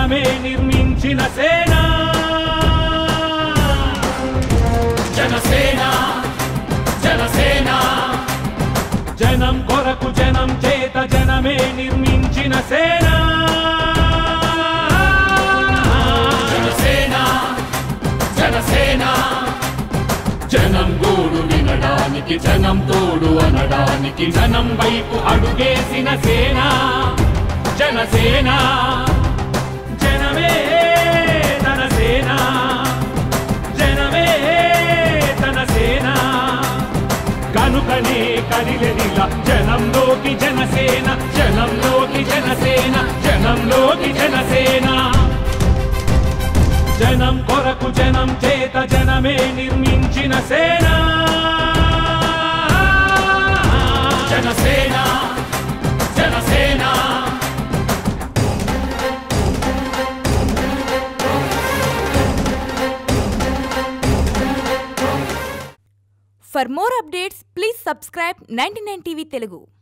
జనమే నిర్మించిన సేన జనసేన జనసేన జనం కొరకు జనం చేత జనమే నిర్మించిన సేన జనసేన జనసేన జనం గోడు వినడానికి జనం తోడు అనడానికి జనం వైపు అడుగేసిన సేన జనసేన జనమే తన సేన జనమే తన సేన కనుకనే కదిలెదిలా జనంలోకి జనసేన జనంలోకి జనసేన జనంలోకి జనసేన జనం కొరకు జనం చేత జనమే నిర్మించిన సేన Janasena Janasena For more updates, please subscribe 99 TV Telugu.